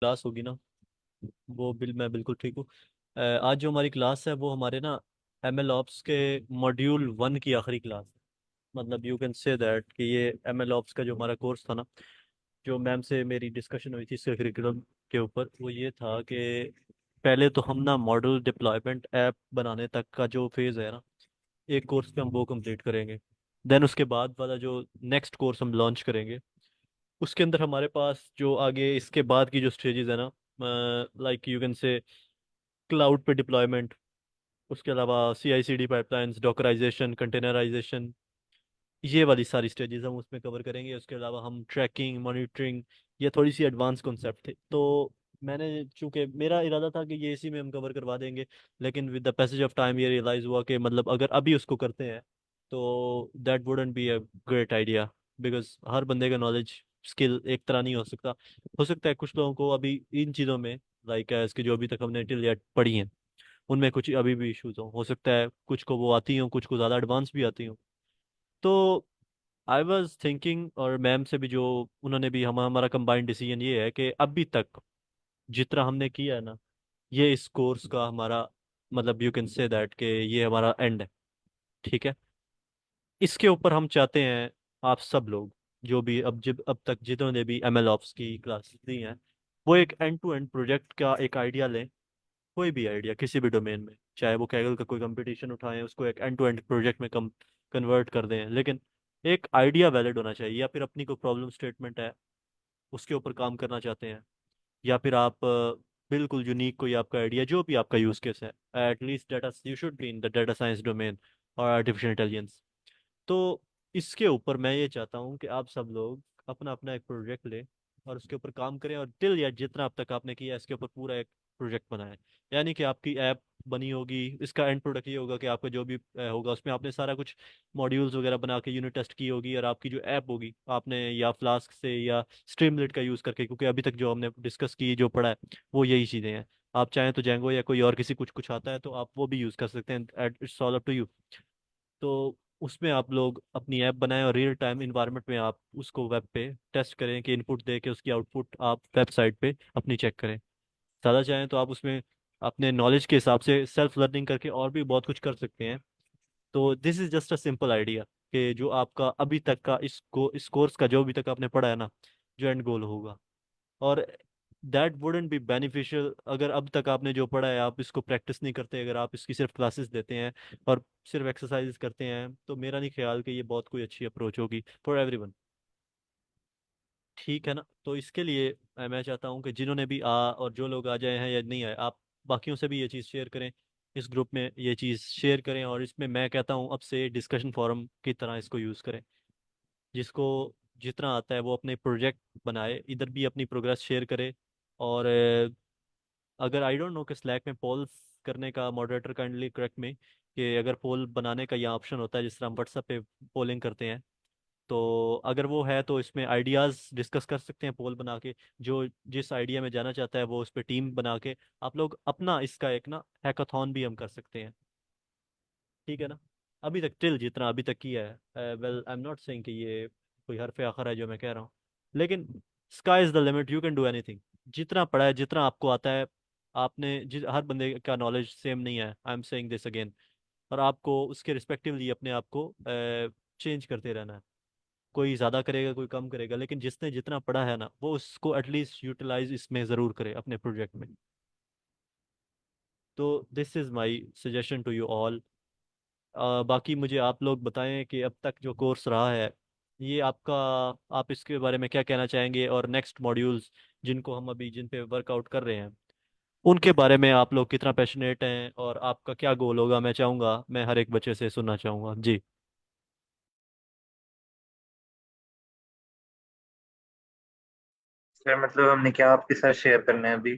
Class होगी ना। वो मैं बिल्कुल ठीक हूँ। आज जो हमारी क्लास है वो हमारे ना एमएल ऑप्स के मॉड्यूल 1 की आखिरी क्लास है। मतलब यू कैन से दैट कि ये एमएल ऑप्स का जो हमारा कोर्स था ना, जो मैम से मेरी डिस्कशन हुई थी इसके करिकुलम के ऊपर, वो ये था कि पहले तो हम ना मॉडल डिप्लॉयमेंट ऐप बनाने तक का जो फेज़ है ना, एक कोर्स पे हम वो कंप्लीट करेंगे। देन उसके बाद वाला जो नेक्स्ट कोर्स हम लॉन्च करेंगे, उसके अंदर हमारे पास जो आगे इसके बाद की जो स्टेजेस है ना, like you can say cloud पे डिप्लॉयमेंट, उसके अलावा CI/CD पाइपलाइंस, डॉकराइजेशन, कंटेनराइजेशन, ये वाली सारी स्टेजेस हम उसमें कवर करेंगे। उसके अलावा हम ट्रैकिंग, मॉनिटरिंग, ये थोड़ी सी एडवांस कॉन्सेप्ट थे। तो मैंने, चूंकि मेरा इरादा था कि ये इसी में हम कवर करवा देंगे, लेकिन with the passage of time ये रियलाइज़ हुआ कि मतलब अगर अभी उसको करते हैं तो that wouldn't be a great idea, because हर बंदे का नॉलेज स्किल एक तरह नहीं हो सकता है कुछ लोगों को अभी इन चीज़ों में, लाइक इसकी जो अभी तक हमने टिल यट पढ़ी हैं, उनमें कुछ अभी भी इश्यूज हो सकता है कुछ को वो आती हो, कुछ को ज़्यादा एडवांस भी आती हो। तो आई वॉज थिंकिंग, और मैम से भी जो उन्होंने भी हमारा कंबाइंड डिसीजन ये है कि अभी तक जितना हमने किया है ना, ये इस कोर्स का हमारा, मतलब यू कैन से दैट कि ये हमारा एंड है। ठीक है। इसके ऊपर हम चाहते हैं आप सब लोग, जो भी अब तक जिन्होंने भी ML ऑप्स की क्लास दी हैं, वो एक एंड टू एंड प्रोजेक्ट का एक आइडिया लें। कोई भी आइडिया किसी भी डोमेन में, चाहे वो कैगल का कोई कंपटीशन उठाएं, उसको एक एंड टू एंड प्रोजेक्ट में कम कन्वर्ट कर दें, लेकिन एक आइडिया वैलिड होना चाहिए। या फिर अपनी कोई प्रॉब्लम स्टेटमेंट है, उसके ऊपर काम करना चाहते हैं, या फिर आप बिल्कुल यूनिक कोई आपका आइडिया, जो भी आपका यूज केस है, at least data you should be in the data science domain और आर्टिफिशियल इंटेलिजेंस। तो इसके ऊपर मैं ये चाहता हूँ कि आप सब लोग अपना अपना एक प्रोजेक्ट लें और उसके ऊपर काम करें, और टिल या जितना अब तक आपने किया है इसके ऊपर पूरा एक प्रोजेक्ट बनाएं। यानी कि आपकी ऐप बनी होगी, इसका एंड प्रोडक्ट ये होगा कि आपका जो भी होगा उसमें आपने सारा कुछ मॉड्यूल्स वगैरह बना के यूनिट टेस्ट की होगी, और आपकी जो ऐप होगी आपने या फ्लास्क से या स्ट्रीमलेट का यूज़ करके, क्योंकि अभी तक जो हमने डिस्कस की जो पढ़ा है वो यही चीज़ें हैं। आप चाहें तो जेंगो या कोई और किसी कुछ कुछ आता है तो आप वो भी यूज़ कर सकते हैं, it's all up to you. तो उसमें आप लोग अपनी ऐप बनाएं और रियल टाइम इन्वायरमेंट में आप उसको वेब पे टेस्ट करें, कि इनपुट दे के उसकी आउटपुट आप वेबसाइट पे अपनी चेक करें। ज़्यादा चाहें तो आप उसमें अपने नॉलेज के हिसाब से सेल्फ लर्निंग करके और भी बहुत कुछ कर सकते हैं। तो this is just a simple idea कि जो आपका अभी तक का इस कोर्स का जो अभी तक आपने पढ़ा है ना, जो एंड गोल होगा। और दैट वुडेंट बी बेनिफिशियल अगर अब तक आपने जो पढ़ा है आप इसको प्रैक्टिस नहीं करते, अगर आप इसकी सिर्फ क्लासेस देते हैं और सिर्फ एक्सरसाइज करते हैं, तो मेरा नहीं ख्याल कि ये बहुत कोई अच्छी अप्रोच होगी फॉर एवरीवन। ठीक है ना। तो इसके लिए मैं चाहता हूँ कि जिन्होंने भी और जो लोग आ जाए हैं या नहीं आए, आप बाकियों से भी ये चीज़ शेयर करें, इस ग्रुप में ये चीज़ शेयर करें, और इसमें मैं कहता हूँ अब से डिस्कशन फोरम की तरह इसको यूज़ करें। जिसको जितना आता है वो अपने प्रोजेक्ट बनाए, इधर भी अपनी प्रोग्रेस शेयर करे। और अगर आई डोंट नो कि स्लैक में पोल्स करने का, मॉडरेटर काइंडली करेक्ट में, कि अगर पोल बनाने का यहाँ ऑप्शन होता है जिस तरह हम व्हाट्सएप पे पोलिंग करते हैं, तो अगर वो है तो इसमें आइडियाज़ डिस्कस कर सकते हैं पोल बना के। जो जिस आइडिया में जाना चाहता है वो उस पर टीम बना के आप लोग अपना इसका एक ना हैकाथॉन भी हम कर सकते हैं। ठीक है ना। अभी तक टिल जितना अभी तक किया है, well I am not saying कि ये कोई हरफ आखर है जो मैं कह रहा हूँ, लेकिन sky is the limit, you can do anything. जितना पढ़ा है, जितना आपको आता है, आपने हर बंदे का नॉलेज सेम नहीं है, I am saying this again. और आपको उसके रिस्पेक्टिवली अपने आप को चेंज करते रहना है। कोई ज़्यादा करेगा, कोई कम करेगा, लेकिन जिसने जितना पढ़ा है ना वो उसको एटलीस्ट यूटिलाइज इसमें ज़रूर करे अपने प्रोजेक्ट में। तो this is my suggestion to you all. बाकी मुझे आप लोग बताएं कि अब तक जो कोर्स रहा है ये आपका, आप इसके बारे में क्या कहना चाहेंगे, और नेक्स्ट मॉड्यूल्स जिनको हम अभी जिन पे वर्कआउट कर रहे हैं उनके बारे में आप लोग कितना पैशनेट हैं, और आपका क्या गोल होगा, मैं चाहूँगा, मैं हर एक बच्चे से सुनना चाहूँगा जी। सर मतलब हमने क्या आपके साथ शेयर करना है अभी?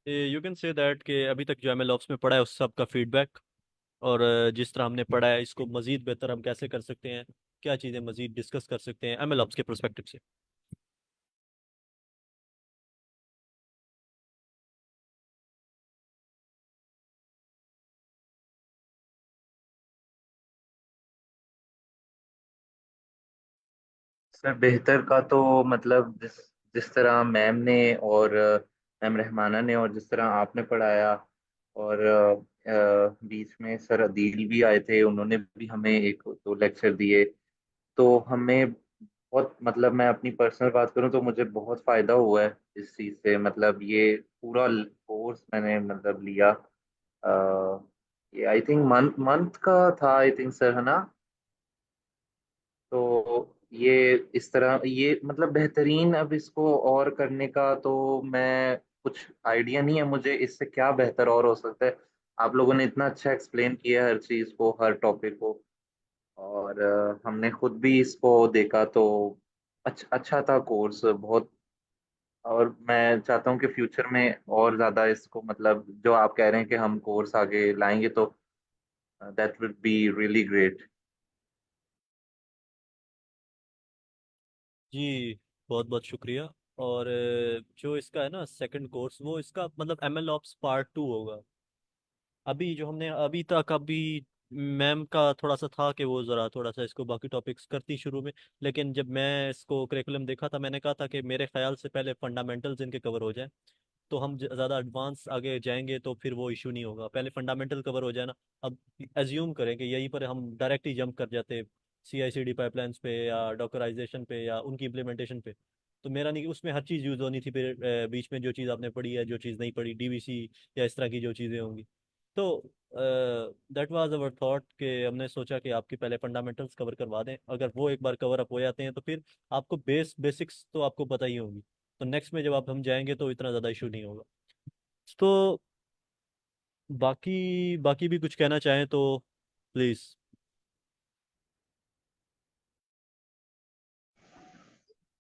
यू कैन से दैट कि अभी तक जो ML ऑप्स में पढ़ा है उस सब का फीडबैक, और जिस तरह हमने पढ़ा है इसको मज़ीद बेहतर हम कैसे कर सकते हैं, क्या चीज़ें मज़ीद डिस्कस कर सकते हैं ML ऑप्स के प्रोस्पेक्टिव से। सर बेहतर का तो मतलब जिस जिस तरह मैम ने और मैम रहमाना ने और जिस तरह आपने पढ़ाया, और बीच में सर अदील भी आए थे, उन्होंने भी हमें एक दो लेक्चर दिए। तो हमें बहुत, मतलब मैं अपनी पर्सनल बात करूं तो मुझे बहुत फायदा हुआ है इस चीज़ से। मतलब ये पूरा कोर्स मैंने मतलब लिया। ये आई थिंक मंथ मंथ का था, आई थिंक सर, है ना? तो ये इस तरह, ये मतलब बेहतरीन। अब इसको और करने का तो मैं कुछ आइडिया नहीं है मुझे, इससे क्या बेहतर और हो सकता है। आप लोगों ने इतना अच्छा एक्सप्लेन किया हर चीज़ को, हर टॉपिक को, और हमने खुद भी इसको देखा तो अच्छा अच्छा था कोर्स बहुत। और मैं चाहता हूँ कि फ्यूचर में और ज़्यादा इसको, मतलब जो आप कह रहे हैं कि हम कोर्स आगे लाएंगे, तो that will be really great. जी, बहुत बहुत शुक्रिया। और जो इसका है ना सेकंड कोर्स, वो इसका मतलब एमएल ऑप्स पार्ट 2 होगा। अभी जो हमने अभी तक अभी मैम का थोड़ा सा था कि वो ज़रा थोड़ा सा इसको बाकी टॉपिक्स करती शुरू में, लेकिन जब मैं इसको करिकुलम देखा था मैंने कहा था कि मेरे ख्याल से पहले फंडामेंटल्स इनके कवर हो जाए, तो हम ज़्यादा एडवांस आगे जाएंगे तो फिर वो इशू नहीं होगा। पहले फंडामेंटल कवर हो जाए ना। अब एज्यूम करें कि यहीं पर हम डायरेक्ट ही जंप कर जाते CI/CD पाइपलाइंस पे या डॉकराइजेशन पे या उनकी इम्प्लीमेंटेशन पे, तो मेरा नहीं कि उसमें हर चीज़ यूज़ होनी थी। फिर बीच में जो चीज़ आपने पढ़ी है, जो चीज़ नहीं पढ़ी, DVC या इस तरह की जो चीज़ें होंगी। तो दैट वाज अवर थॉट कि हमने सोचा कि आपकी पहले फंडामेंटल्स कवर करवा दें। अगर वो एक बार कवर अप हो जाते हैं तो फिर आपको बेसिक्स तो आपको पता ही होगी, तो नेक्स्ट में जब आप हम जाएंगे तो इतना ज़्यादा इशू नहीं होगा। तो बाकी बाकी भी कुछ कहना चाहें तो प्लीज़।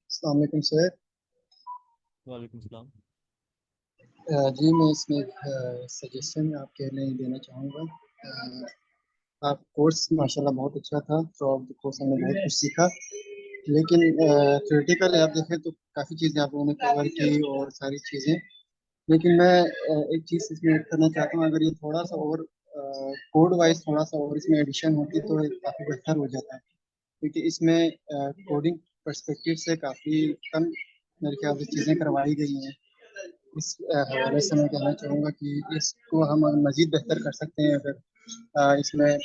अस्सलाम वालेकुम सर। वालेकुम सलाम। जी मैं इसमें एक सजेशन आपके लिए देना चाहूँगा। आप कोर्स माशाल्लाह बहुत अच्छा था, तो आप कोर्स हमने बहुत कुछ सीखा। लेकिन थ्योरेटिकल आप देखें तो काफ़ी चीज़ें आप लोगों ने कवर की और सारी चीज़ें। लेकिन मैं एक चीज़ इसमें ऐड करना चाहता हूँ, अगर ये थोड़ा सा और कोड वाइज थोड़ा सा और इसमें एडिशन होती तो काफ़ी बेहतर हो जाता है। क्योंकि इसमें कोडिंग पर्सपेक्टिव से काफ़ी कम मेरे ख्याल से चीज़ें करवाई गई हैं। इस हवाले से मैं कहना चाहूँगा कि इसको हम मज़ीद बेहतर कर सकते हैं, अगर इसमें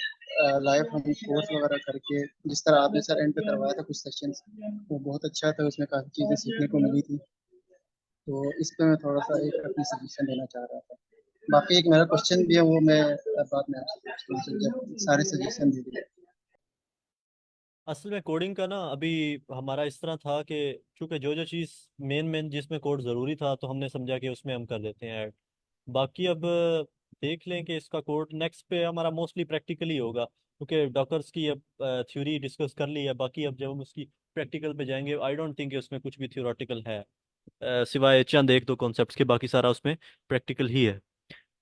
लाइव हम कोर्स वगैरह करके, जिस तरह आपने सर एंड पे करवाया था कुछ सेशंस, वो बहुत अच्छा था, उसमें काफ़ी चीज़ें सीखने को मिली थी। तो इस पे मैं थोड़ा सा एक अपनी सजेशन देना चाह रहा था। बाकी एक मेरा क्वेश्चन भी है, वो मैं बाद में आपसे पूछता हूँ जब सारे सजेशन दे दिए। असल में कोडिंग का ना अभी हमारा इस तरह था कि चूंकि जो जो चीज़ मेन मेन जिसमें कोड ज़रूरी था तो हमने समझा कि उसमें हम कर लेते हैं ऐड। बाकी अब देख लें कि इसका कोड नेक्स्ट पे हमारा मोस्टली प्रैक्टिकली होगा, क्योंकि डॉकर्स की अब थ्योरी डिस्कस कर ली है। बाकी अब जब हम उसकी प्रैक्टिकल पे जाएंगे आई डोंट थिंक कि उसमें कुछ भी थियोरेटिकल है, सिवाय चंद एक दो कॉन्सेप्ट्स के, बाकी सारा उसमें प्रैक्टिकल ही है।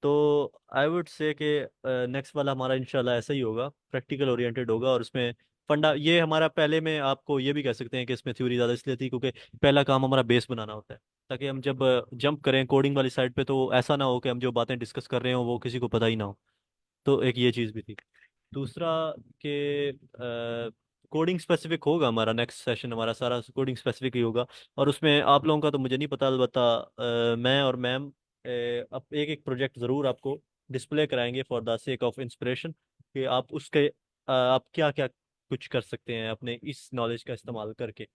तो आई वुड से कि नेक्स्ट वाला हमारा इंशाल्लाह ऐसा ही होगा, प्रैक्टिकल ओरिएंटेड होगा। और उसमें फंडा ये हमारा पहले में आपको ये भी कह सकते हैं कि इसमें थ्योरी ज़्यादा इसलिए थी क्योंकि पहला काम हमारा बेस बनाना होता है, ताकि हम जब जंप करें कोडिंग वाली साइड पे तो ऐसा ना हो कि हम जो बातें डिस्कस कर रहे हो वो किसी को पता ही ना हो। तो एक ये चीज़ भी थी। दूसरा कि कोडिंग स्पेसिफिक होगा हमारा नेक्स्ट सेशन, हमारा सारा कोडिंग स्पेसिफिक ही होगा। और उसमें आप लोगों का तो मुझे नहीं पता, अलबत्ता मैं और मैम अब एक एक प्रोजेक्ट ज़रूर आपको डिस्प्ले कराएंगे for the sake of inspiration, कि आप उसके आप क्या क्या कुछ कर सकते हैं अपने इस नॉलेज का इस्तेमाल करके।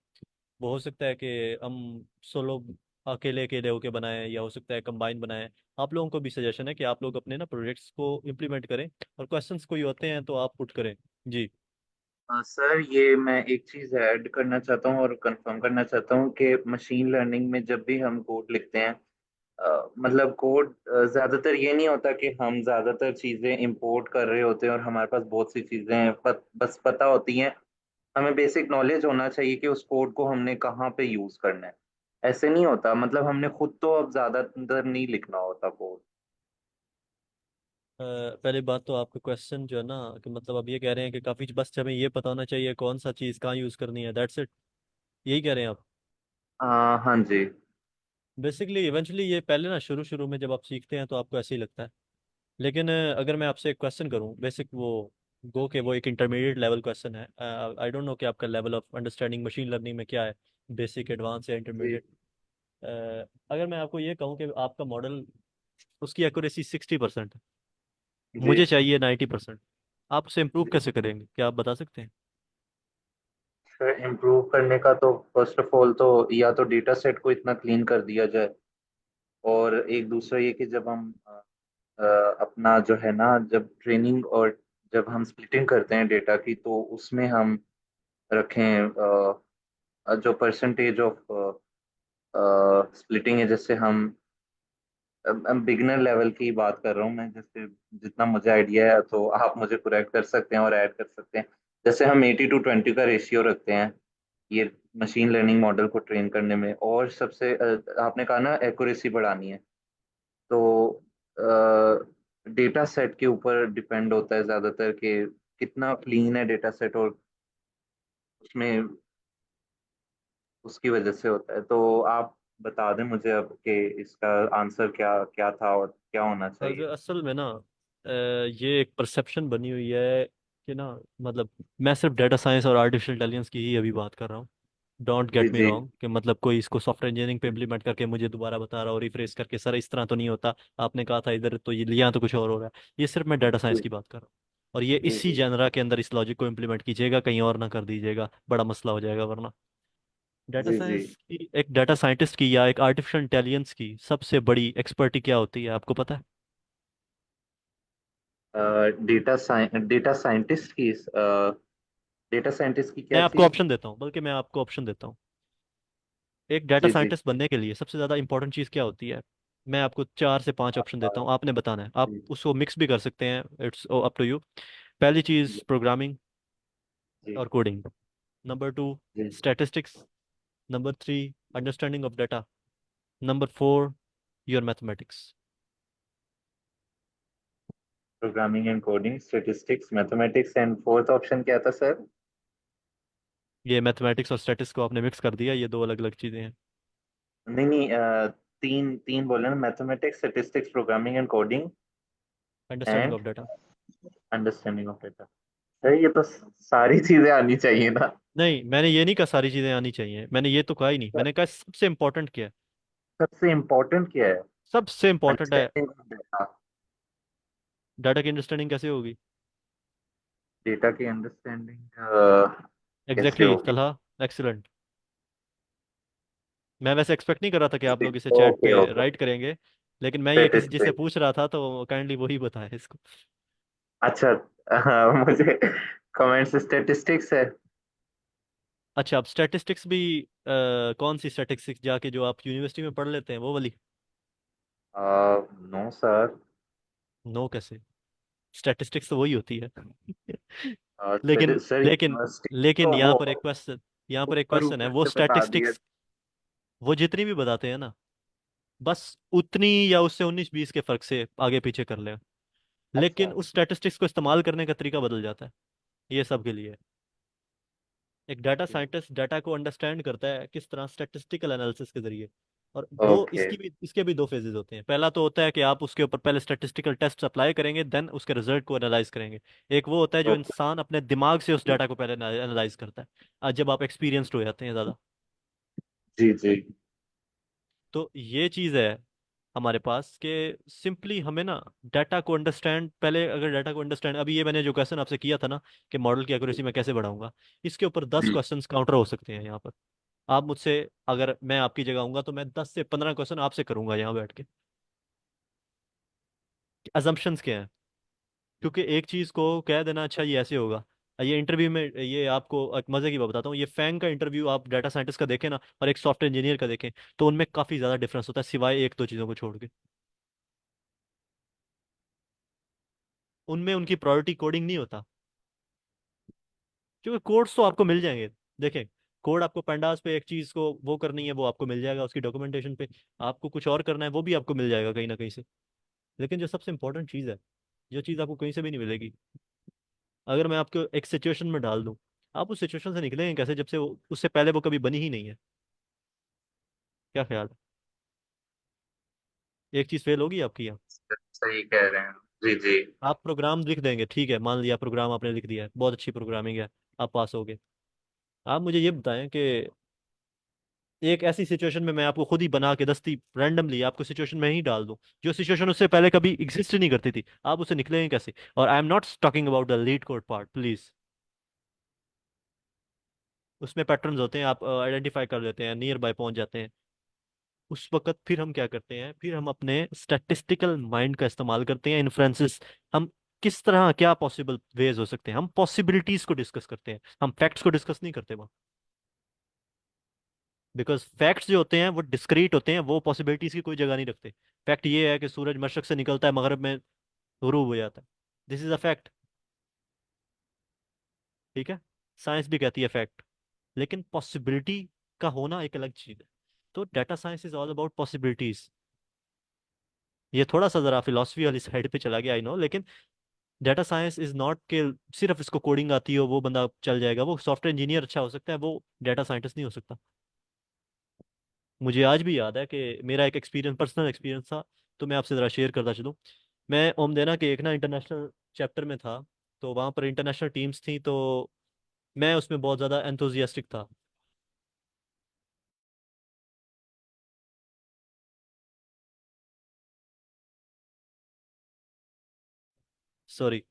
वो हो सकता है कि हम सोलो अकेले अकेले होके बनाएं, या हो सकता है कंबाइन बनाएं। आप लोगों को भी सजेशन है कि आप लोग अपने ना प्रोजेक्ट्स को इम्प्लीमेंट करें, और क्वेश्चंस कोई होते हैं तो आप पुट करें। जी। सर ये मैं एक चीज़ ऐड करना चाहता हूँ और कंफर्म करना चाहता हूँ कि मशीन लर्निंग में जब भी हम कोड लिखते हैं, मतलब कोड ज़्यादातर ये नहीं होता कि हम ज़्यादातर चीज़ें इंपोर्ट कर रहे होते हैं और हमारे पास बहुत सी चीज़ें हैं, बस पता होती हैं। हमें बेसिक नॉलेज होना चाहिए कि उस कोड को हमने कहाँ पे यूज़ करना है। ऐसे नहीं होता, मतलब हमने खुद तो अब ज़्यादातर नहीं लिखना होता कोड। पहली बात तो आपका क्वेश्चन जो है ना, कि मतलब आप ये कह रहे हैं कि काफ़ी बस हमें ये पता होना चाहिए कौन सा चीज़ कहाँ यूज़ करनी है, दैट्स इट, यही कह रहे हैं आप? हाँ जी। बेसिकली इवेंचुअली ये पहले ना शुरू शुरू में जब आप सीखते हैं तो आपको ऐसे ही लगता है। लेकिन अगर मैं आपसे एक क्वेश्चन करूं, बेसिक वो गो के वो एक इंटरमीडिएट लेवल क्वेश्चन है। आई डोंट नो कि आपका level of understanding machine learning में क्या है, बेसिक, एडवांस या जी इंटरमीडिएट। अगर मैं आपको ये कहूँ कि आपका मॉडल, उसकी एक्यूरेसी 60% है, जी। मुझे चाहिए 90%, आप उसे इम्प्रूव कैसे करेंगे, क्या आप बता सकते हैं? सर इम्प्रूव करने का तो फर्स्ट ऑफ ऑल तो या तो डेटा सेट को इतना क्लीन कर दिया जाए, और एक दूसरा ये कि जब हम अपना जो है ना, जब ट्रेनिंग और जब हम स्प्लिटिंग करते हैं डेटा की, तो उसमें हम रखें जो परसेंटेज ऑफ स्प्लिटिंग है, जैसे हम बिगनर लेवल की बात कर रहा हूँ मैं, जैसे जितना मुझे आइडिया है, तो आप मुझे करेक्ट कर सकते हैं और ऐड कर सकते हैं। जैसे हम 80-20 का रेशियो रखते हैं ये मशीन लर्निंग मॉडल को ट्रेन करने में, और सबसे आपने कहा ना एक्यूरेसी बढ़ानी है, तो डेटा सेट के ऊपर डिपेंड होता है ज़्यादातर कि कितना क्लीन है डेटा सेट, और उसमें उसकी वजह से होता है। तो आप बता दें मुझे अब कि इसका आंसर क्या क्या था और क्या होना चाहिए। असल में ना, ये एक परसेप्शन बनी हुई है कि ना, मतलब मैं सिर्फ डेटा साइंस और आर्टिफिशियल इंटेलिजेंस की ही अभी बात कर रहा हूँ। डोंट जी गेट मी जी रॉन्ग कि मतलब कोई इसको सॉफ्टवेयर इंजीनियरिंग पे इम्प्लीमेंट करके मुझे दोबारा बता रहा हो रिफ्रेश करके, सर इस तरह तो नहीं होता, आपने कहा था इधर, तो ये लिया तो कुछ और हो रहा है। ये सिर्फ मैं डाटा साइंस जी की बात कर रहा हूँ। और ये जी इसी जी जनरा के अंदर इस लॉजिक को इम्प्लीमेंट कीजिएगा, कहीं और ना कर दीजिएगा, बड़ा मसला हो जाएगा वरना। डाटा जी जी। साइंस की, एक डाटा साइंटिस्ट की या एक आर्टिफिशियल इंटेलिजेंस की सबसे बड़ी एक्सपर्टी क्या होती है, आपको पता है? डेटा साइंटिस्ट की डेटा साइंटिस्ट की मैं क्या आपको चीज़। ऑप्शन देता हूँ, बल्कि मैं आपको ऑप्शन देता हूँ। एक डाटा जी जी। साइंटिस्ट बनने के लिए सबसे ज़्यादा इंपॉर्टेंट चीज़ क्या होती है? मैं आपको 4 से 5 ऑप्शन देता हूँ, आपने बताना है, आप जी उसको मिक्स भी कर सकते हैं, इट्स अप टू यू। पहली चीज़ जी प्रोग्रामिंग जी और कोडिंग। नंबर 2 जी। Statistics. Number 3 understanding of data. Number 4 your mathematics. Programming and coding, statistics, mathematics, and fourth option क्या था सर। ये मैथमेटिक्स और स्टैटिस्टिक्स को आपने मिक्स कर दिया, ये दो अलग अलग चीज़ें हैं। नहीं नहीं, तीन तीन बोले ना, mathematics, statistics, programming and coding, understanding end of data. Understanding of data. Sir ये तो सारी चीजें आनी चाहिए ना। नहीं, मैंने ये नहीं कहा सारी चीज़ें आनी चाहिए, मैंने ये तो कहा ही नहीं, मैंने कहा सबसे इंपॉर्टेंट क्या है। सबसे इम्पोर्टेंट क्या है। सबसे इंपॉर्टेंट है। Understanding of data. डाटा की अंडरस्टैंडिंग कैसे होगी? डेटा की अंडरस्टैंडिंग कैसे एग्जैक्टली होगी। तलहा, एक्सीलेंट। मैं वैसे एक्सपेक्ट नहीं कर रहा था कि आप लोग इसे चैट ओके पे ओके। राइट करेंगे, लेकिन मैं ये किसी जिससे स्टैटिस्टिक्स। पूछ रहा था तो काइंडली वही बताया इसको। अच्छा, मुझे कमेंट्स स्टैटिस्टिक्स है। अच्छा, आप स्टैटिस्टिक्स भी कौन सी स्टैटिस्टिक्स, जाके जो आप यूनिवर्सिटी में पढ़ लेते हैं वो वाली? No sir. नो कैसे? स्टैटिस्टिक्स तो वही होती है। लेकिन सर लेकिन यूनिवर्सिटी लेकिन तो वो यहाँ पर एक ऊपर क्वेश्चन है, ऊपर वो से बता दिए। स्टैटिस्टिक्स वो जितनी भी बताते हैं ना, बस उतनी या उससे 19-20 के फर्क से आगे पीछे कर ले, लेकिन अच्छा। उस स्टैटिस्टिक्स को इस्तेमाल करने का तरीका बदल जाता है। ये सब के लिए एक डाटा साइंटिस्ट डाटा को अंडरस्टैंड करता है किस तरह, स्टैटिस्टिकल एनालिसिस के जरिए। और दो ओके इसके भी दो फेजेस होते हैं। पहला तो होता है कि आप उसके ऊपर पहले स्टैटिस्टिकल टेस्ट अप्लाई करेंगे, देन उसके रिजल्ट को एनालाइज करेंगे। एक वो होता है जो ओके। इंसान अपने दिमाग से उस डाटा को पहले एनालाइज करता है, जब आप एक्सपीरियंस्ड हो जाते हैं ज़्यादा। जी जी। तो ये चीज़ है हमारे पास कि सिंपली हमें ना डाटा को अंडरस्टैंड, पहले अगर डाटा को अंडरस्टैंड, अभी ये मैंने जो क्वेश्चन आपसे किया था ना कि मॉडल की एक्यूरेसी मैं कैसे बढ़ाऊंगा, इसके ऊपर 10 क्वेश्चंस काउंटर हो सकते हैं यहाँ पर। आप मुझसे, अगर मैं आपकी जगह हूंगा तो मैं 10 से 15 क्वेश्चन आपसे करूंगा यहाँ बैठ के। अजम्पशंस क्या है? क्योंकि एक चीज को कह देना अच्छा ये ऐसे होगा, ये इंटरव्यू में, ये आपको एक मजे की बात बताता हूँ, ये फैंग का इंटरव्यू आप डाटा साइंटिस्ट का देखें ना और एक सॉफ्टवेयर इंजीनियर का देखें, तो उनमें काफी ज्यादा डिफरेंस होता है, सिवाय एक दो चीजों को छोड़ के। उनमें उनकी प्रायोरिटी कोडिंग नहीं होता, क्योंकि कोड्स तो आपको मिल जाएंगे। देखें, कोड आपको पेंडास पे एक चीज को वो करनी है, वो आपको मिल जाएगा उसकी डॉक्यूमेंटेशन पे। आपको कुछ और करना है, वो भी आपको मिल जाएगा कहीं ना कहीं से। लेकिन जो सबसे इंपॉर्टेंट चीज़ है, जो चीज़ आपको कहीं से भी नहीं मिलेगी, अगर मैं आपको एक सिचुएशन में डाल दूं, आप उस सिचुएशन से निकलेंगे कैसे जब से उससे पहले वो कभी बनी ही नहीं है? क्या ख्याल है? एक चीज़ फेल होगी आपकी यहाँ। सही कह रहे हैं। जी जी। आप प्रोग्राम लिख देंगे, ठीक है, मान लिया प्रोग्राम आपने लिख दिया है, बहुत अच्छी प्रोग्रामिंग है, आप पास हो गए। आप मुझे ये बताएं कि एक ऐसी सिचुएशन में मैं आपको खुद ही बना के दस्ती रैंडमली आपको सिचुएशन में ही डाल दूं, जो सिचुएशन उससे पहले कभी एग्जिस्ट ही नहीं करती थी, आप उससे निकलेंगे कैसे? और I am not talking about the leet code part please. उसमें पैटर्न्स होते हैं, आप आइडेंटिफाई कर लेते हैं, नियर बाय पहुंच जाते हैं। उस वक्त फिर हम क्या करते हैं, फिर हम अपने स्टैटिस्टिकल माइंड का इस्तेमाल करते हैं, इन्फ्रेंसेस। हम किस तरह, क्या पॉसिबल वेज हो सकते हैं, हम पॉसिबिलिटीज को डिस्कस करते हैं, हम फैक्ट्स को डिस्कस नहीं करते वहाँ। बिकॉज फैक्ट्स जो होते हैं वो डिस्क्रीट होते हैं, वो पॉसिबिलिटीज की कोई जगह नहीं रखते। फैक्ट ये है कि सूरज मशरक से निकलता है, मगरब में गुरूब हो जाता है, दिस इज अ फैक्ट। ठीक है, साइंस भी कहती है फैक्ट, लेकिन पॉसिबिलिटी का होना एक अलग चीज है। तो data science is all about possibilities. ये थोड़ा सा जरा फिलोसफी वाली साइड पे चला गया, आई नो, लेकिन डाटा साइंस इज नॉट के सिर्फ इसको कोडिंग आती हो वो बंदा चल जाएगा, वो सॉफ्टवेयर इंजीनियर अच्छा हो सकता है, वो डाटा साइंटिस्ट नहीं हो सकता। मुझे आज भी याद है कि मेरा एक एक्सपीरियंस, पर्सनल एक्सपीरियंस था, तो मैं आपसे ज़रा शेयर करता चलूँ। मैं ओमदेना के एक ना इंटरनेशनल चैप्टर में था, तो वहाँ पर इंटरनेशनल टीम्स थी, तो मैं उसमें बहुत ज़्यादा एंथुजियास्टिक था। सॉरी।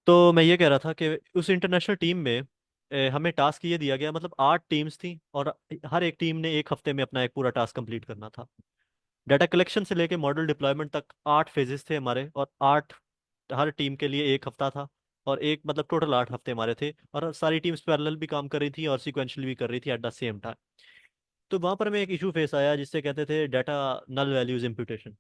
तो मैं ये कह रहा था कि उस इंटरनेशनल टीम में हमें टास्क ये दिया गया, मतलब 8 टीम्स थी, और हर एक टीम ने एक हफ्ते में अपना एक पूरा टास्क कंप्लीट करना था। डाटा कलेक्शन से लेके मॉडल डिप्लॉयमेंट तक 8 फेजेस थे हमारे, और 8, हर टीम के लिए एक हफ्ता था। और एक मतलब टोटल 8 हफ्ते हमारे थे, और सारी टीम्स पैरेलल भी काम कर रही थी और सिक्वेंशली भी कर रही थी एट द सेम टाइम। तो वहाँ पर हमें एक इशू फेस आया जिससे कहते थे डाटा नल वैल्यूज इम्प्यूटेशन।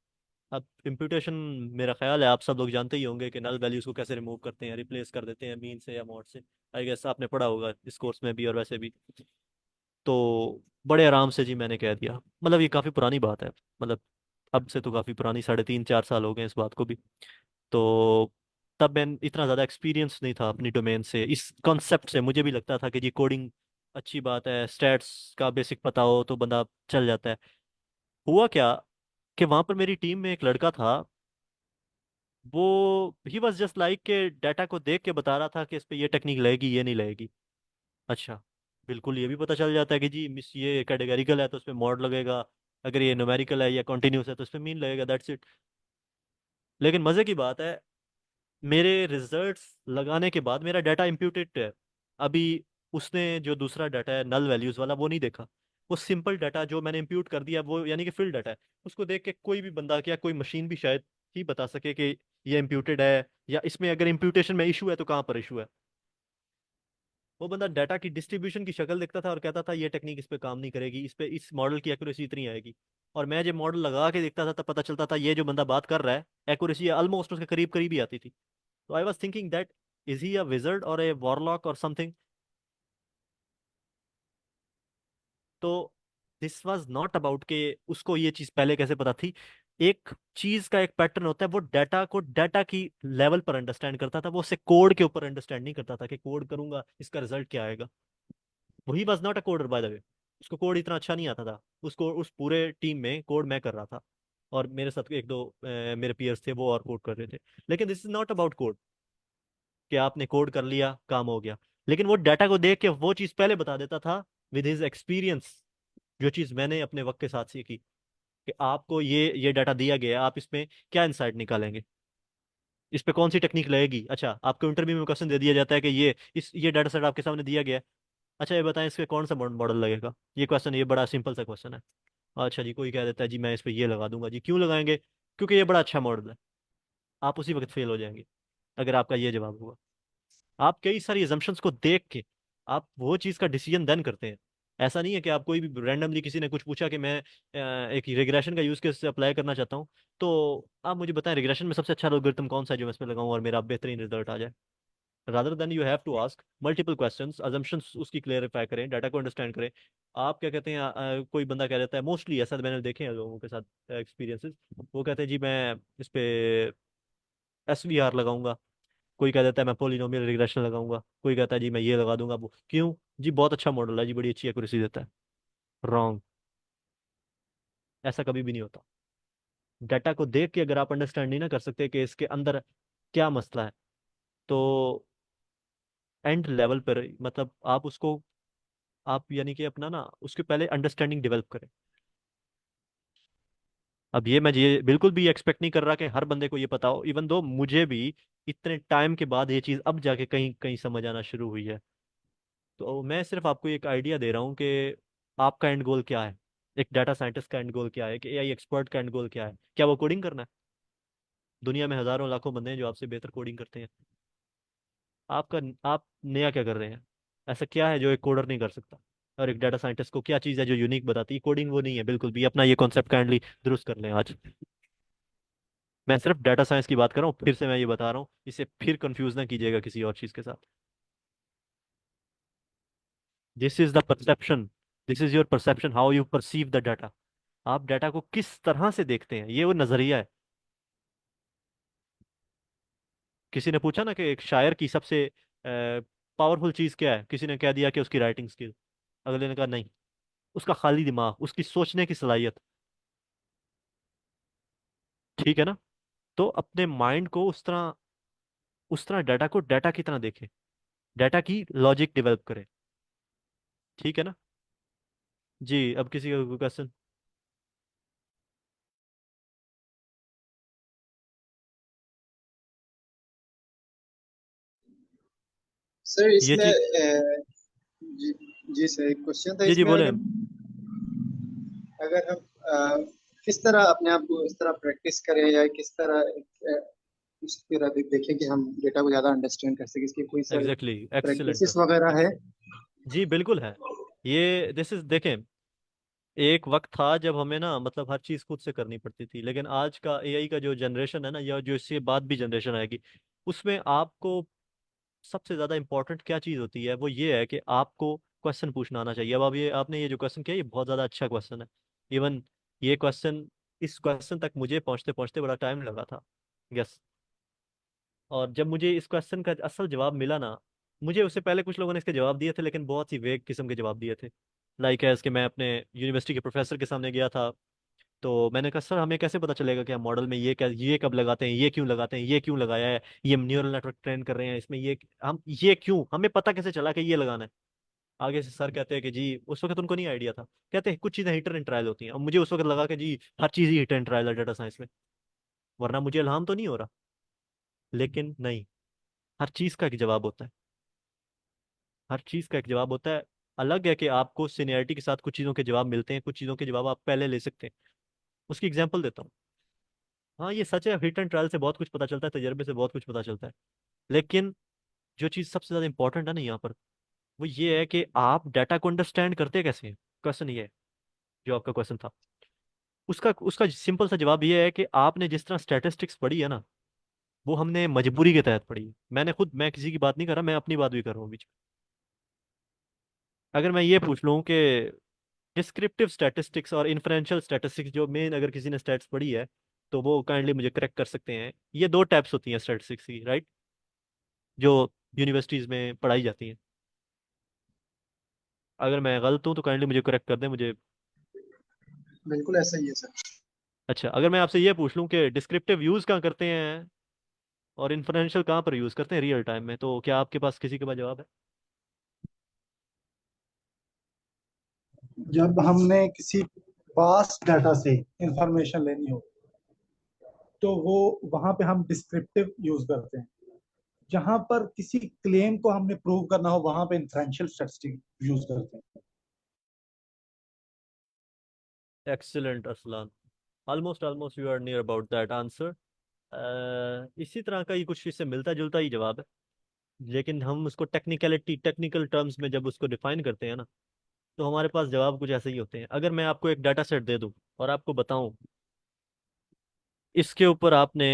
अब इम्प्यूटेशन, मेरा ख्याल है आप सब लोग जानते ही होंगे कि नल वैल्यूज को कैसे रिमूव करते हैं, रिप्लेस कर देते हैं मीन से या मॉड से। आई गेस आपने पढ़ा होगा इस कोर्स में भी और वैसे भी। तो बड़े आराम से जी मैंने कह दिया, मतलब ये काफ़ी पुरानी बात है, मतलब अब से तो काफ़ी पुरानी, 3.5 4 साल हो गए इस बात को भी। तो तब मैं इतना ज़्यादा एक्सपीरियंस नहीं था अपनी डोमेन से, इस कॉन्सेप्ट से मुझे भी लगता था कि जी कोडिंग अच्छी बात है, स्टैट्स का बेसिक पता हो तो बंदा चल जाता है। हुआ क्या कि वहाँ पर मेरी टीम में एक लड़का था, वो ही वॉज जस्ट लाइक के डाटा को देख के बता रहा था कि इस पे ये टेक्निक लगेगी ये नहीं लगेगी। अच्छा, बिल्कुल ये भी पता चल जाता है कि जी मिस ये कैटेगरिकल है तो उस पे मॉड लगेगा, अगर ये न्यूमेरिकल है या कॉन्टिन्यूस है तो उस पे मीन लगेगा, दैट्स इट। लेकिन मजे की बात है, मेरे रिजल्ट्स लगाने के बाद मेरा डाटा इम्प्यूटेड है। अभी उसने जो दूसरा डाटा है नल वैल्यूज वाला वो नहीं देखा। वो सिंपल डाटा जो मैंने इम्प्यूट कर दिया वो यानी कि फिल डाटा है, उसको देख के कोई भी बंदा या कोई मशीन भी शायद ही बता सके कि ये इम्प्यूटेड है, या इसमें अगर इम्प्यूटेशन में इशू है तो कहाँ पर इशू है। वो बंदा डाटा की डिस्ट्रीब्यूशन की शक्ल देखता था और कहता था ये टेक्निक इस पे काम नहीं करेगी, इस पे इस मॉडल की एक्यूरेसी इतनी आएगी। और मैं जब मॉडल लगा के देखता था तब पता चलता था ये जो बंदा बात कर रहा है एक्यूरेसी ऑलमोस्ट उसके करीब करीब ही आती थी। तो I was thinking that is he a wizard और ए वॉरलॉक और समथिंग। तो दिस वाज नॉट अबाउट के उसको ये चीज पहले कैसे पता थी। एक चीज का एक पैटर्न होता है, वो डाटा को डाटा की लेवल पर अंडरस्टैंड करता था, वो उससे कोड के ऊपर अंडरस्टैंड नहीं करता था कि कोड करूंगा इसका रिजल्ट क्या आएगा। वही was not a coder by the way, उसको कोड इतना अच्छा नहीं आता था। उसको उस पूरे टीम में कोड मैं कर रहा था, और मेरे साथ एक दो मेरे पीयर्स थे वो और कोड कर रहे थे। लेकिन this is not about code कि आपने कोड कर लिया काम हो गया। लेकिन वो डाटा को देख के वो चीज़ पहले बता देता था विद हिज एक्सपीरियंस, जो चीज़ मैंने अपने वक्त के साथ सीखी, कि आपको ये डाटा दिया गया है, आप इसमें क्या इंसाइट निकालेंगे, इस पे कौन सी टेक्निक लगेगी। अच्छा, आपको इंटरव्यू में क्वेश्चन दे दिया जाता है कि ये डाटा सेट आपके सामने दिया गया है, अच्छा ये बताएं इस पे कौन सा मॉडल लगेगा। ये क्वेश्चन, ये बड़ा सिंपल सा क्वेश्चन है। अच्छा जी, कोई कह देता है जी मैं इस पे ये लगा दूंगा जी, क्यों लगाएंगे, क्योंकि ये बड़ा अच्छा मॉडल है। आप उसी वक्त फेल हो जाएंगे अगर आपका ये जवाब होगा। आप कई सारी एजम्पशंस को देख के आप वो चीज़ का डिसीजन देन करते हैं। ऐसा नहीं है कि आप कोई भी रैंडमली किसी ने कुछ पूछा कि मैं एक रिग्रेशन का यूज केस अप्लाई करना चाहता हूँ, तो आप मुझे बताएं रिग्रेशन में सबसे अच्छा एल्गोरिथम कौन सा है जो मैं इसमें लगाऊं और मेरा बेहतरीन रिजल्ट आ जाए। Rather than you have to ask multiple questions, assumptions उसकी क्लेरिफाई करें, डाटा को अंडरस्टैंड करें। आप क्या कहते हैं, कोई बंदा कह देता है, मोस्टली ऐसा मैंने देखे हैं लोगों के साथ एक्सपीरियंसेस, वो कहते हैं जी मैं इस पे SVR लगाऊंगा, कोई कह देता है मैं पोलिनोमियल रिग्रेशन लगाऊंगा, कोई कहता है जी मैं ये लगा दूंगा, वो क्यों, जी बहुत अच्छा मॉडल है जी, बड़ी अच्छी एक्यूरेसी देता है। रॉन्ग, ऐसा कभी भी नहीं होता। डाटा को देख के अगर आप अंडरस्टैंड नहीं ना कर सकते कि इसके अंदर क्या मसला है, तो एंड लेवल पर मतलब आप उसको, आप यानी कि अपना ना उसके पहले अंडरस्टैंडिंग डेवलप करें। अब ये बिल्कुल भी एक्सपेक्ट नहीं कर रहा कि हर बंदे को ये पता हो, इवन दो मुझे भी इतने टाइम के बाद ये चीज़ अब जाके कहीं कहीं समझ आना शुरू हुई है। तो मैं सिर्फ आपको एक आइडिया दे रहा हूँ कि आपका एंड गोल क्या है, एक डाटा साइंटिस्ट का एंड गोल क्या है, एक एआई एक्सपर्ट का एंड गोल क्या है। क्या वो कोडिंग करना है? दुनिया में हजारों लाखों बंदे हैं जो आपसे बेहतर कोडिंग करते हैं। आपका आप नया क्या कर रहे हैं? ऐसा क्या है जो एक कोडर नहीं कर सकता? और एक डाटा साइंटिस्ट को क्या चीज़ है जो यूनिक बताती है? कोडिंग वो नहीं है बिल्कुल भी। अपना ये कॉन्सेप्ट काइंडली दुरुस्त कर लें आज। मैं सिर्फ डाटा साइंस की बात कर रहा हूँ, फिर से मैं ये बता रहा हूँ, इसे फिर कंफ्यूज ना कीजिएगा किसी और चीज़ के साथ। This is the perception, this is your perception, how you perceive the data. आप डाटा को किस तरह से देखते हैं, ये वो नजरिया है। किसी ने पूछा ना कि एक शायर की सबसे पावरफुल चीज क्या है, किसी ने कह दिया कि उसकी राइटिंग स्किल। अगले ने कहा नहीं, उसका खाली दिमाग, उसकी सोचने की सलाहियत। ठीक है ना? तो अपने माइंड को उस तरह डाटा को डाटा की तरह देखें, डाटा की लॉजिक डेवलप करें। ठीक है ना? जी, अब किसी का क्वेश्चन? सर ये इसमें चीज, जी जी सर, एक क्वेश्चन था जी जी इसमें। बोले। अगर हम किस तरह अपने आप को इस तरह प्रैक्टिस करें, या किस तरह इस तरह देखें कि हम डेटा को ज़्यादा अंडरस्टैंड कर सकें, इसकी कोई sir exactly, excellent practices question. वगैरह है? जी बिल्कुल है। ये दिस इज, देखें, एक वक्त था जब हमें ना मतलब हर चीज़ खुद से करनी पड़ती थी, लेकिन आज का एआई का जो जनरेशन है ना, या जो इसके बाद भी जनरेशन आएगी, उसमें आपको सबसे ज़्यादा इंपॉर्टेंट क्या चीज़ होती है, वो ये है कि आपको क्वेश्चन पूछना आना चाहिए। अब ये आपने ये जो क्वेश्चन किया, ये बहुत ज़्यादा अच्छा क्वेश्चन है। इवन ये क्वेश्चन, इस क्वेश्चन तक मुझे पहुंचते पहुंचते बड़ा टाइम लगा था। यस। और जब मुझे इस क्वेश्चन का असल जवाब मिला ना, मुझे उससे पहले कुछ लोगों ने इसके जवाब दिए थे, लेकिन बहुत ही वेग किस्म के जवाब दिए थे। लाइक है इसके, मैं अपने यूनिवर्सिटी के प्रोफेसर के सामने गया था, तो मैंने कहा सर हमें कैसे पता चलेगा कि हम मॉडल में ये क्या, ये कब लगाते हैं, ये क्यों लगाते हैं, ये क्यों लगाया है, ये न्यूरल नेटवर्क ट्रेन कर रहे हैं इसमें, ये हम ये क्यों, हमें पता कैसे चला कि ये लगाना है? आगे से सर कहते हैं कि जी उस वक्त उनको नहीं आइडिया था। कहते हैं कुछ चीज़ें हिट एंड ट्रायल होती हैं। अब मुझे उस वक्त लगा कि जी हर चीज़ ही हिट एंड ट्रायल है डाटा साइंस में, वरना मुझे इल्हाम तो नहीं हो रहा। लेकिन नहीं, हर चीज़ का एक जवाब होता है, हर चीज़ का एक जवाब होता है। अलग है कि आपको सीनियरिटी के साथ कुछ चीज़ों के जवाब मिलते हैं, कुछ चीज़ों के जवाब आप पहले ले सकते हैं। उसकी एग्जाम्पल देता हूँ। हाँ ये सच है, हिट एंड ट्रायल से बहुत कुछ पता चलता है, तजर्बे से बहुत कुछ पता चलता है। लेकिन जो चीज़ सबसे ज़्यादा इंपॉर्टेंट है ना यहाँ पर, वो ये है कि आप डाटा को अंडरस्टैंड करते कैसे हैं। क्वेश्चन ये है, जो आपका क्वेश्चन था, उसका उसका सिंपल सा जवाब ये है कि आपने जिस तरह स्टैटिस्टिक्स पढ़ी है ना, वो हमने मजबूरी के तहत पढ़ी है। मैंने खुद, मैं किसी की बात नहीं कर रहा, मैं अपनी बात भी कर रहा हूँ बीच में। अगर मैं ये पूछ लूँ कि डिस्क्रिप्टिव स्टैटिस्टिक्स और इन्फरेंशियल स्टैटिस्टिक्स, जो मेन अगर किसी ने स्टैट्स पढ़ी है तो वो काइंडली मुझे करेक्ट कर सकते हैं। ये दो टाइप्स होती हैं स्टैटिस्टिक्स की, राइट, जो यूनिवर्सिटीज़ में पढ़ाई जाती हैं। अगर मैं गलत हूँ तो काइंडली मुझे करेक्ट कर दें मुझे। बिल्कुल ऐसा ही है सर। अच्छा, अगर मैं आपसे ये पूछ लूँ कि डिस्क्रिप्टिव यूज़ कहाँ करते हैं और इन्फ्रेंशियल कहाँ पर यूज़ करते हैं रियल टाइम में, तो क्या आपके पास किसी के पास जवाब है? जब हमने किसी वास्ट डाटा से इंफॉर्मेशन लेनी हो, तो वो वहां पे हम डिस्क्रिप्टिव यूज करते हैं। जहां पर किसी क्लेम को हमने प्रूव करना हो, वहां पे इंफरेंशियल स्टैटिस्टिक यूज करते हैं। Excellent Aslan, almost almost you are near about that answer. इसी तरह का ही कुछ इससे मिलता जुलता ही जवाब है, लेकिन हम उसको टेक्निकलिटी, टेक्निकल टर्म्स में जब उसको डिफाइन करते हैं ना, तो हमारे पास जवाब कुछ ऐसे ही होते हैं। अगर मैं आपको एक डाटा सेट दे दूं और आपको बताऊं इसके ऊपर आपने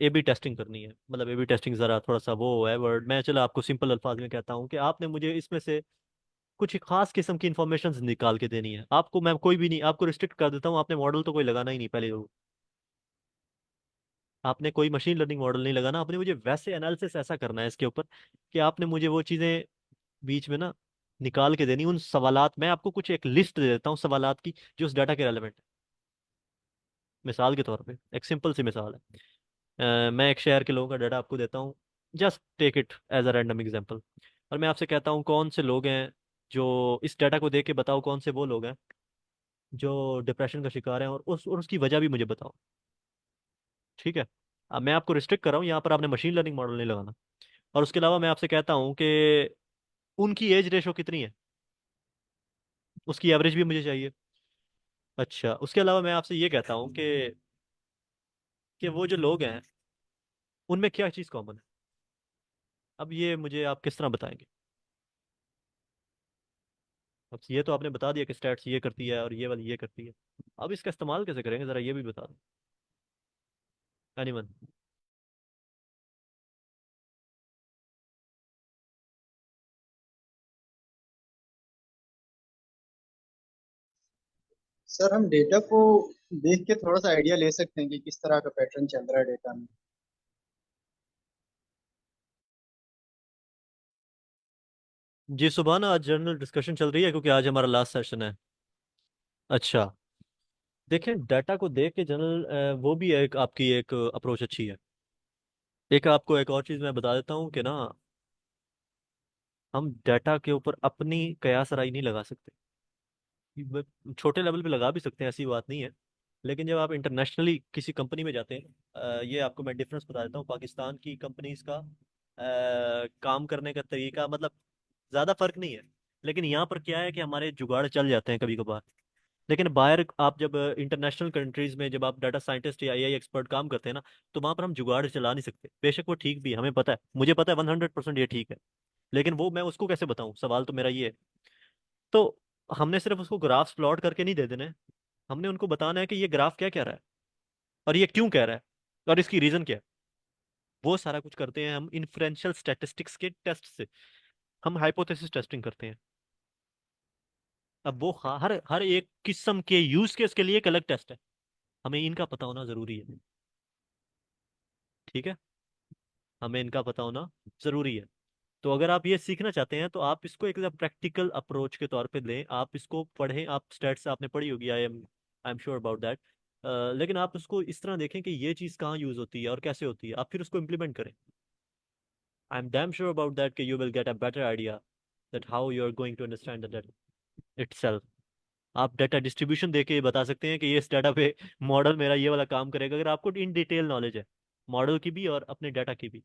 ए बी टेस्टिंग करनी है, मतलब ए बी टेस्टिंग ज़रा थोड़ा सा वो है वर्ड, मैं चलो आपको सिंपल अल्फाज में कहता हूँ कि आपने मुझे इसमें से कुछ खास किस्म की इंफॉर्मेशन निकाल के देनी है। आपको मैं कोई भी नहीं, आपको रिस्ट्रिक्ट कर देता हूँ, आपने मॉडल तो कोई लगाना ही नहीं पहले। आपने कोई मशीन लर्निंग मॉडल नहीं लगाना, आपने मुझे वैसे एनालिसिस ऐसा करना है इसके ऊपर कि आपने मुझे वो चीज़ें बीच में ना निकाल के देनी। उन सवालात, मैं आपको कुछ एक लिस्ट दे देता हूँ सवालात की जो उस डाटा के रेलेवेंट है। मिसाल के तौर पे एक सिंपल सी मिसाल है, मैं एक शहर के लोगों का डाटा आपको देता हूँ, just take it as a random example, और मैं आपसे कहता हूँ कौन से लोग हैं जो इस डाटा को देख के बताओ कौन से वो लोग हैं जो डिप्रेशन का शिकार हैं, और उसकी वजह भी मुझे बताओ। ठीक है। अब मैं आपको रिस्ट्रिक्ट कर रहा हूँ, यहाँ पर आपने मशीन लर्निंग मॉडल नहीं लगाना। और उसके अलावा मैं आपसे कहता हूँ कि उनकी एज रेशो कितनी है, उसकी एवरेज भी मुझे चाहिए। अच्छा, उसके अलावा मैं आपसे ये कहता हूँ कि वो जो लोग हैं उनमें क्या चीज़ कॉमन है। अब ये मुझे आप किस तरह बताएंगे? अब ये तो आपने बता दिया कि स्टैट्स ये करती है और ये वाली ये करती है, अब इसका इस्तेमाल कैसे करेंगे ज़रा ये भी बता दो। एनीवन? सर हम डेटा को देख के थोड़ा सा आइडिया ले सकते हैं कि किस तरह का पैटर्न चल रहा है डेटा में। जी सुबह ना आज जर्नल डिस्कशन चल रही है क्योंकि आज हमारा लास्ट सेशन है। अच्छा, देखें डाटा को देख के जनरल वो भी एक आपकी एक अप्रोच अच्छी है। एक आपको एक और चीज़ मैं बता देता हूँ कि ना हम डाटा के ऊपर अपनी कयास राय नहीं लगा सकते। छोटे लेवल पे लगा भी सकते हैं, ऐसी बात नहीं है, लेकिन जब आप इंटरनेशनली किसी कंपनी में जाते हैं, ये आपको मैं डिफरेंस बता देता हूँ पाकिस्तान की कंपनीज का काम करने का तरीका, मतलब ज़्यादा फर्क नहीं है, लेकिन यहाँ पर क्या है कि हमारे जुगाड़ चल जाते हैं कभी कभार। लेकिन बाहर आप जब इंटरनेशनल कंट्रीज में जब आप डाटा साइंटिस्ट या एआई एक्सपर्ट काम करते हैं ना, तो वहाँ पर हम जुगाड़ चला नहीं सकते। बेशक वो ठीक भी है, हमें पता है, मुझे पता है 100% ये ठीक है, लेकिन वो मैं उसको कैसे बताऊँ, सवाल तो मेरा ये है। तो हमने सिर्फ उसको ग्राफ्स प्लॉट करके नहीं दे देने, हमने उनको बताना है कि ये ग्राफ क्या कह रहा है और ये क्यों कह रहा है और इसकी रीजन क्या है। वो सारा कुछ करते हैं हम इन्फ्रेंशियल स्टैटिस्टिक्स के टेस्ट से, हम हाइपोथेसिस टेस्टिंग करते हैं। अब वो हर हर एक किस्म के यूज केस के लिए एक अलग टेस्ट है, हमें इनका पता होना जरूरी है। ठीक है, हमें इनका पता होना जरूरी है। तो अगर आप ये सीखना चाहते हैं तो आप इसको एक प्रैक्टिकल अप्रोच के तौर पे लें, आप इसको पढ़ें, आप स्टैट्स आपने पढ़ी होगी, I am sure about that. लेकिन आप उसको इस तरह देखें कि ये चीज़ कहाँ यूज़ होती है और कैसे होती है, आप फिर उसको इम्प्लीमेंट करें। I am damn sure about that कि you will get a better idea that how you are going to understand that itself. आप डाटा डिस्ट्रीब्यूशन दे के बता सकते हैं कि ये इस डाटा पे मॉडल मेरा ये वाला काम करेगा, अगर आपको इन डिटेल नॉलेज है मॉडल की भी और अपने डाटा की भी।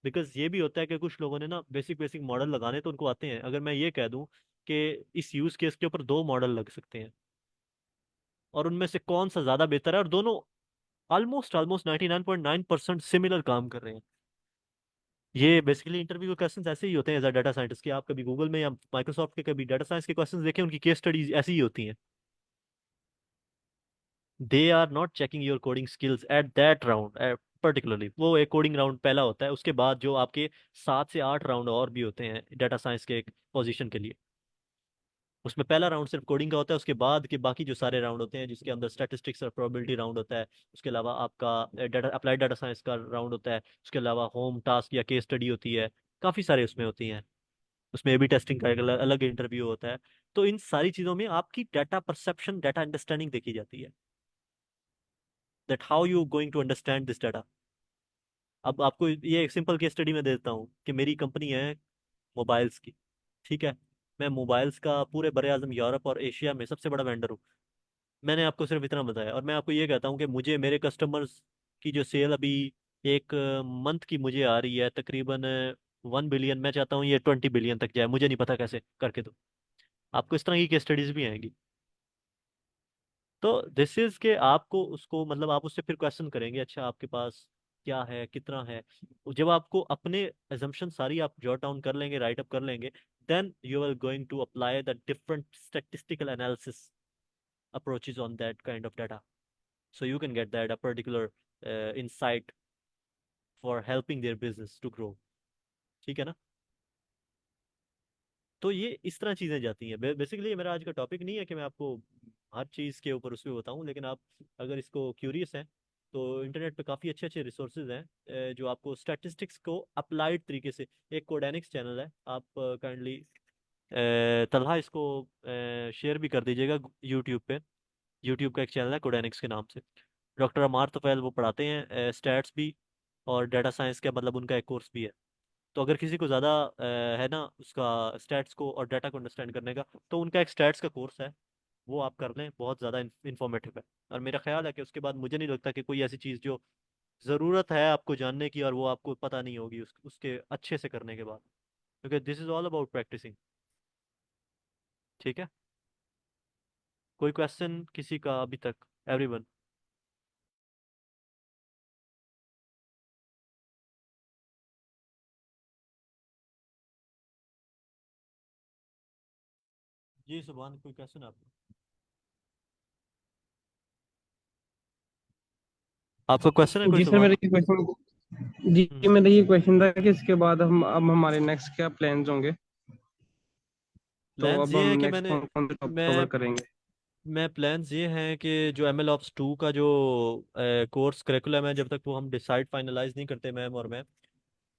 बिकॉज ये भी होता है कि कुछ लोगों ने ना बेसिक बेसिक मॉडल लगाने तो उनको आते हैं, अगर मैं ये कह दूं कि इस यूज केस के ऊपर दो मॉडल लग सकते हैं और उनमें से कौन सा ज्यादा बेहतर है, और दोनों ऑलमोस्ट ऑलमोस्ट 99.9% सिमिलर काम कर रहे हैं। ये बेसिकली इंटरव्यू के क्वेश्चंस ऐसे ही होते हैं एज अ डाटा साइंटिस्ट के, आप कभी गूगल में या माइक्रोसॉफ्ट के कभी डाटा साइंस के क्वेश्चंस देखें, उनकी केस स्टडीज ऐसी ही होती हैं। They are not checking your coding skills at that round particularly, वो एक कोडिंग राउंड पहला होता है, उसके बाद जो आपके 7 से 8 राउंड और भी होते हैं डाटा साइंस के एक पोजीशन के लिए, उसमें पहला राउंड सिर्फ कोडिंग का होता है, उसके बाद के बाकी जो सारे राउंड होते हैं जिसके अंदर स्टैटिस्टिक्स और प्रोबेबिलिटी राउंड होता है, उसके अलावा आपका डाटा अप्लाइड डाटा साइंस का राउंड होता है, उसके अलावा होम टास्क या केस स्टडी होती है, काफ़ी सारे उसमें होती हैं, उसमें ए बी टेस्टिंग का एक अलग इंटरव्यू होता है। तो इन सारी चीज़ों में आपकी डाटा परसेप्शन डाटा अंडरस्टैंडिंग देखी जाती है, that how you going to understand this data. अब आपको ये एक सिंपल केस स्टडी में देता हूँ कि मेरी कंपनी है मोबाइल्स की। ठीक है, मैं मोबाइल्स का पूरे बड़े आजम यूरोप और एशिया में सबसे बड़ा वेंडर हूँ। मैंने आपको सिर्फ इतना बताया, और मैं आपको ये कहता हूँ कि मुझे मेरे कस्टमर्स की जो सेल अभी एक मंथ की मुझे आ रही है तकरीबन 1 बिलियन, मैं चाहता हूँ ये 20 बिलियन तक जाए, मुझे नहीं पता कैसे करके, तो आपको इस तरह की केस स्टडीज भी आएंगी। तो दिस इज के आपको उसको मतलब आप उससे फिर क्वेश्चन करेंगे, अच्छा आपके पास क्या है कितना है। जब आपको अपने एजम्पशन सारी आप जॉट डाउन कर लेंगे, राइट अप कर लेंगे, then you are going to apply the different statistical analysis approaches on that kind of data, so you can get that a particular insight for helping their business to grow। ठीक है ना? तो ये इस तरह चीज़ें जाती हैं। बेसिकली ये मेरा आज का टॉपिक नहीं है कि मैं आपको हर चीज़ के ऊपर उसमें बताऊं, लेकिन आप अगर इसको क्यूरियस हैं तो इंटरनेट पे काफ़ी अच्छे अच्छे रिसोर्सेज हैं जो आपको स्टैटिस्टिक्स को अप्लाइड तरीके से, एक कोडेनिक्स चैनल है, आप काइंडली तलहा इसको शेयर भी कर दीजिएगा यूट्यूब पे, यूट्यूब का एक चैनल है कोडेनिक्स के नाम से। डॉक्टर अमार तोफैल वो पढ़ाते हैं स्टैट्स भी और डेटा साइंस का, मतलब उनका एक कोर्स भी है। तो अगर किसी को ज़्यादा है ना उसका स्टैट्स को और डाटा को अंडरस्टैंड करने का, तो उनका एक स्टैट्स का कोर्स है, वो आप कर लें, बहुत ज़्यादा इन्फॉर्मेटिव है। और मेरा ख्याल है कि उसके बाद मुझे नहीं लगता कि कोई ऐसी चीज़ जो ज़रूरत है आपको जानने की और वो आपको पता नहीं होगी उसके अच्छे से करने के बाद, क्योंकि this is all about practicing. ठीक है, कोई क्वेश्चन किसी का अभी तक? एवरीवन? जी सुभान, कोई क्वेश्चन आपका क्वेश्चन है कोई जी सर, सुभान? मेरा ये क्वेश्चन जी हम्म। मेरा ये क्वेश्चन था कि इसके बाद हम अब हमारे नेक्स्ट क्या प्लान्स होंगे। तो प्लान्स अब ये हम है कि नेक्स्ट कौन कौन से टॉपिक मैं कवर करेंगे। मैं प्लान्स ये हैं कि जो एम एल ऑप्स 2 का जो कोर्स करिकुलम है, जब तक वो हम डिसाइड फाइनलाइज नहीं करते मैम और मैं,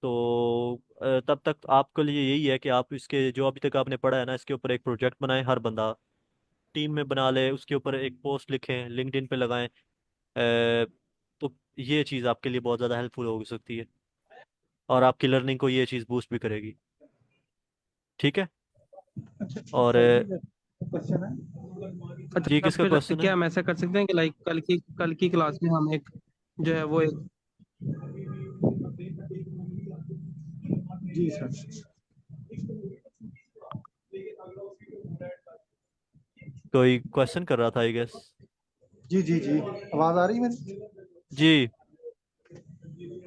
तो तब तक आपके लिए यही है कि आप इसके जो अभी तक आपने पढ़ा है ना, इसके ऊपर एक प्रोजेक्ट बनाएं, हर बंदा टीम में बना ले, उसके ऊपर एक पोस्ट लिखें, लिंक्डइन पे लगाएं। तो ये चीज़ आपके लिए बहुत ज़्यादा हेल्पफुल हो सकती है और आपकी लर्निंग को ये चीज़ बूस्ट भी करेगी। ठीक है। अच्छा और सर जी, क्वेश्चन है। जी, अच्छा, किसका फिर क्वेश्चन है? क्या हम ऐसा कर सकते हैं कि लाइक कल की क्लास में हम एक जो है वो एक जी सर। कोई क्वेश्चन कर रहा था आई गेस। जी जी जी, आवाज आ रही है मेरी? जी,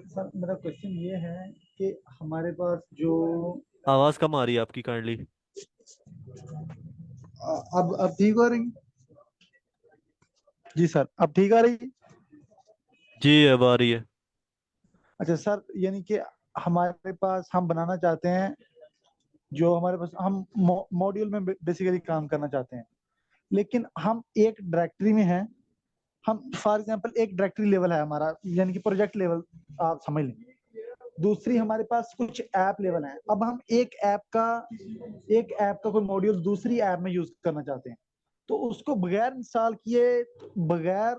सर मेरा क्वेश्चन ये है कि हमारे पास जो आवाज़ कम आ रही है आपकी, काइंडली। अब ठीक हो रही? जी सर, अब ठीक आ रही? जी, अब आ रही है। अच्छा सर, यानी कि हमारे पास हम बनाना चाहते हैं, जो हमारे पास हम मॉड्यूल में बेसिकली काम करना चाहते हैं, लेकिन हम एक डायरेक्टरी में हैं। हम फॉर एग्जांपल एक डायरेक्टरी लेवल है हमारा, यानी कि प्रोजेक्ट लेवल आप समझ लें। दूसरी हमारे पास कुछ ऐप लेवल है। अब हम एक ऐप का कोई मॉड्यूल दूसरी ऐप में यूज करना चाहते हैं, तो उसको बगैर इंस्टॉल किए, बगैर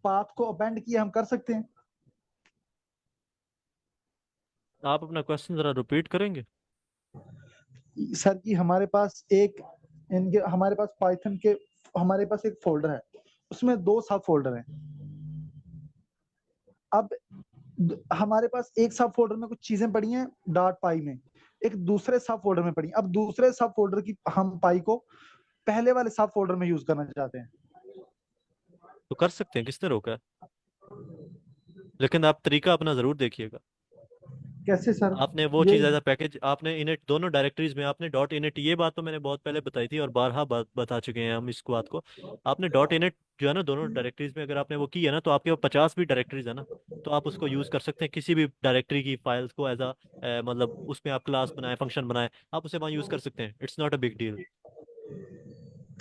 पाथ को अपेंड किए हम कर सकते हैं? आप अपना क्वेश्चन ज़रा रिपीट करेंगे? सर जी, हमारे पास पाइथन के हमारे पास एक फोल्डर है, उसमें 2 सब फोल्डर हैं। अब हमारे पास एक सब फोल्डर में कुछ चीजें पड़ी हैं डॉट पाई में, एक दूसरे सब फोल्डर में पड़ी हैं। अब दूसरे सब फोल्डर की हम पाई को पहले वाले सब फोल्डर में यूज करना चाहते हैं। तो कर सकते हैं, किसने रोका है? लेकिन आप तरीका अपना ज़रूर देखिएगा। कैसे सर? आपने वो ये चीज़ एज अ पैकेज, आपने इनिट दोनों डायरेक्टरीज में आपने डॉट इनिट, ये बात तो मैंने बहुत पहले बताई थी और बारहा बता चुके हैं हम इस बात को। आपने डॉट इनिट जो है ना दोनों डायरेक्टरीज में अगर आपने वो की है ना, तो आपके पास 50 भी डायरेक्टरीज है ना, तो आप उसको यूज़ कर सकते हैं किसी भी डायरेक्टरी की फाइल्स को एज अ, मतलब उसमें आप क्लास बनाए, फंक्शन बनाए, आप उसे वहाँ यूज़ कर सकते हैं। It's not a big deal.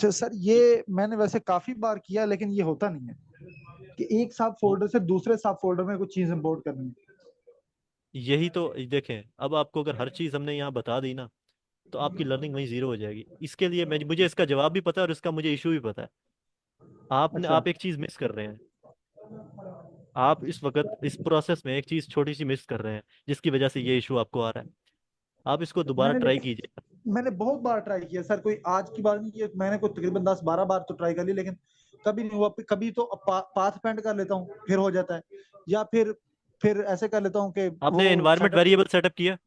तो सर, ये मैंने वैसे काफी बार किया, लेकिन ये होता नहीं है कि एक सब फोल्डर से दूसरे सब फोल्डर में कुछ चीज इंपोर्ट करनी है। यही तो देखें, अब आपको अगर हर चीज़ हमने यहाँ बता दी ना, तो आपकी लर्निंग वहीं जीरो हो जाएगी। इसके लिए मुझे इसका जवाब भी पता है और इसका मुझे इशू भी पता है। अच्छा। आप एक चीज़ मिस कर रहे हैं। आप इस वक्त इस प्रोसेस में एक चीज़ छोटी सी मिस कर रहे हैं, जिसकी वजह से ये इशू आपको आ रहा है। आप इसको दोबारा मैंने ट्राई लेकिन कीजिए। मैंने बहुत बार ट्राई किया सर, कोई आज की बार नहीं, ये मैंने कोई तकरीबन 10-12 बार तो ट्राई कर ली, लेकिन कभी नहीं हुआ। कभी तो पाथ पेंट कर लेता हूँ, फिर हो जाता है, या फिर ऐसे कर लेता हूँ कि वो आपने एनवायरनमेंट सेटअप। वेरिएबल सेटअप किया?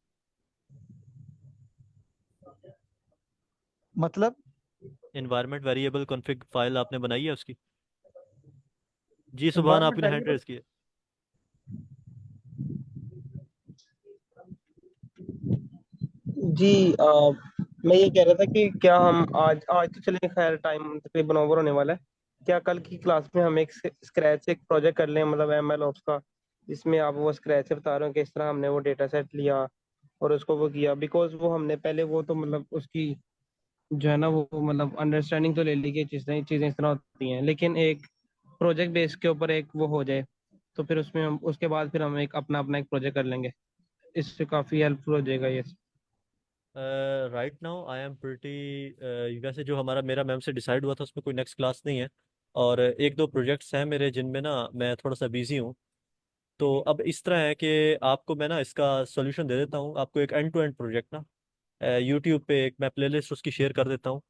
मतलब? एनवायरनमेंट वेरिएबल कॉन्फ़िग फाइल आपने बनाई है उसकी? जी सुभान, एनवायरमेंट आपने हैंड वेरिएबल? रेस किया। जी मैं ये कह रहा था कि क्या हम आज आज तो चलिए, खैर टाइम तकरीबन ओवर होने वाला है। क्या कल की क्लास में हम एक स्क्रैच से एक प्रोजेक्ट कर लें, मतलब एमएल ओप्स का, जिसमें आप वो स्क्रैच से बता रहे हो कि इस तरह हमने वो डेटा सेट लिया और उसको वो किया। बिकॉज वो हमने पहले वो तो मतलब उसकी जो है ना वो मतलब अंडरस्टैंडिंग तो ले ली कि चीज़ें चीज़ें इस तरह होती हैं, लेकिन एक प्रोजेक्ट बेस के ऊपर एक वो हो जाए, तो फिर उसमें हम उसके बाद फिर हम एक अपना अपना एक प्रोजेक्ट कर लेंगे। इससे काफ़ी हेल्पफुल हो जाएगा ये। Right now I am pretty, वैसे जो हमारा मेरा मैम से डिसाइड हुआ था उसमें कोई नेक्स्ट क्लास नहीं है। और एक दो प्रोजेक्ट्स हैं मेरे जिनमें ना मैं थोड़ा सा बिजी हूँ। तो अब इस तरह है कि आपको मैं ना इसका सोल्यूशन दे देता हूँ, आपको एक एंड टू एंड प्रोजेक्ट ना यूट्यूब पे एक मैं प्लेलिस्ट उसकी शेयर कर देता हूँ।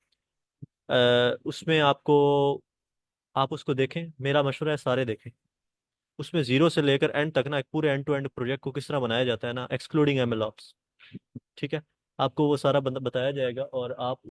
उसमें आपको, आप उसको देखें, मेरा मशवरा है सारे देखें। उसमें जीरो से लेकर एंड तक ना एक पूरे एंड टू एंड प्रोजेक्ट को किस तरह बनाया जाता है ना, एक्सक्लूडिंग एमएल ऑप्स। ठीक है, आपको वो सारा बंदा बताया जाएगा और आप